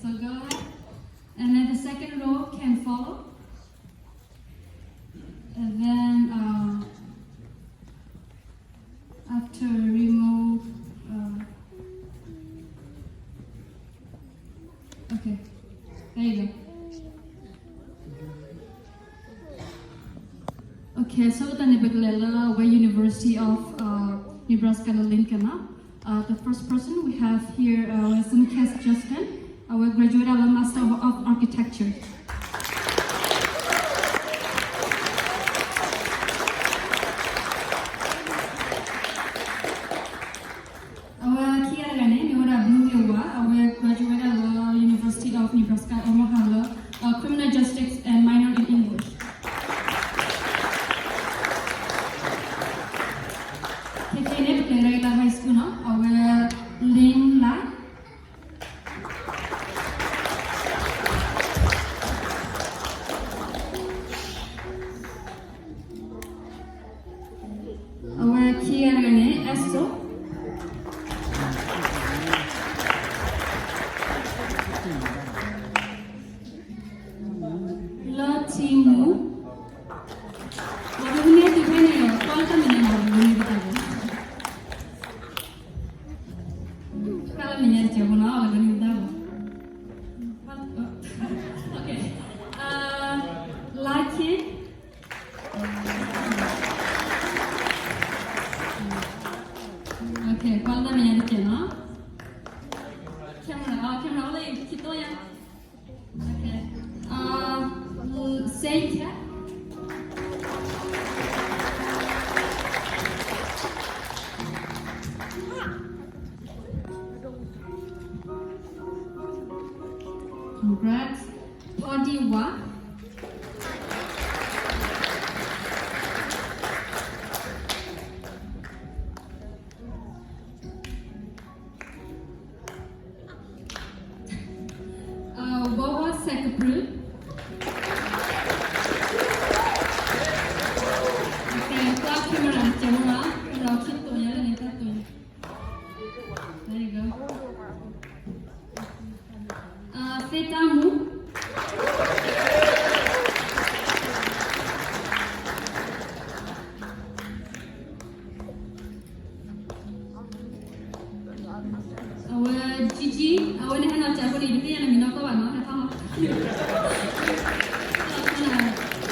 So go ahead. And then the second row can follow. And then after remove, okay, there you go. Okay, so the Nebuchadnezzar University of Nebraska-Lincoln. The first person we have here is Simcast Justin, our graduate Master of Architecture. Our Kiarane, Nora Blue, our graduate University of Nebraska Omaha, Criminal Justice and minor in English. High school now, our Lin Lai. Our Kiarane Esso. La Timu. Wabunnya di mana ya? Kalau kami nak wabunnya kita. Kalau menyari jawaban awal lagi tahu. Okay. Laki. Okay. Kalau dah menyari jawaban. Kamera oleh kita yang. Okay. Seika. Congrats. Podiwa. Bawa Sekapru. Okay, clap camera. Camera. Kalau kita ya, kita tu. There you go. Fetamu. Gigi, ni hendak cakap ni, dia yang minat kau mana? Apa?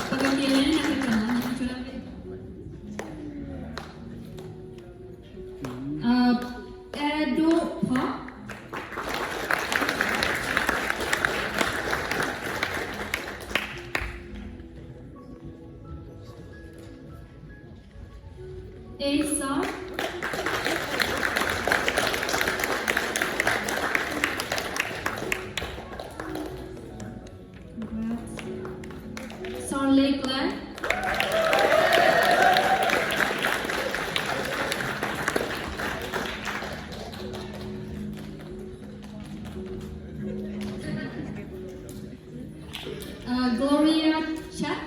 Pakai dia ni nak cakap mana? Cakap apa? Edo pa. Asa. Sarlekler. Gloria Chat.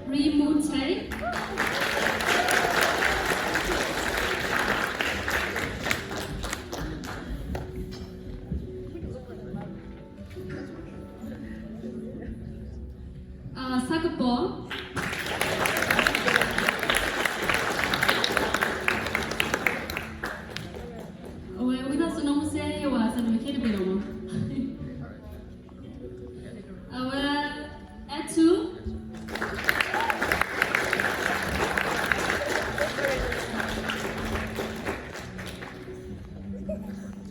Remute. Sakapol.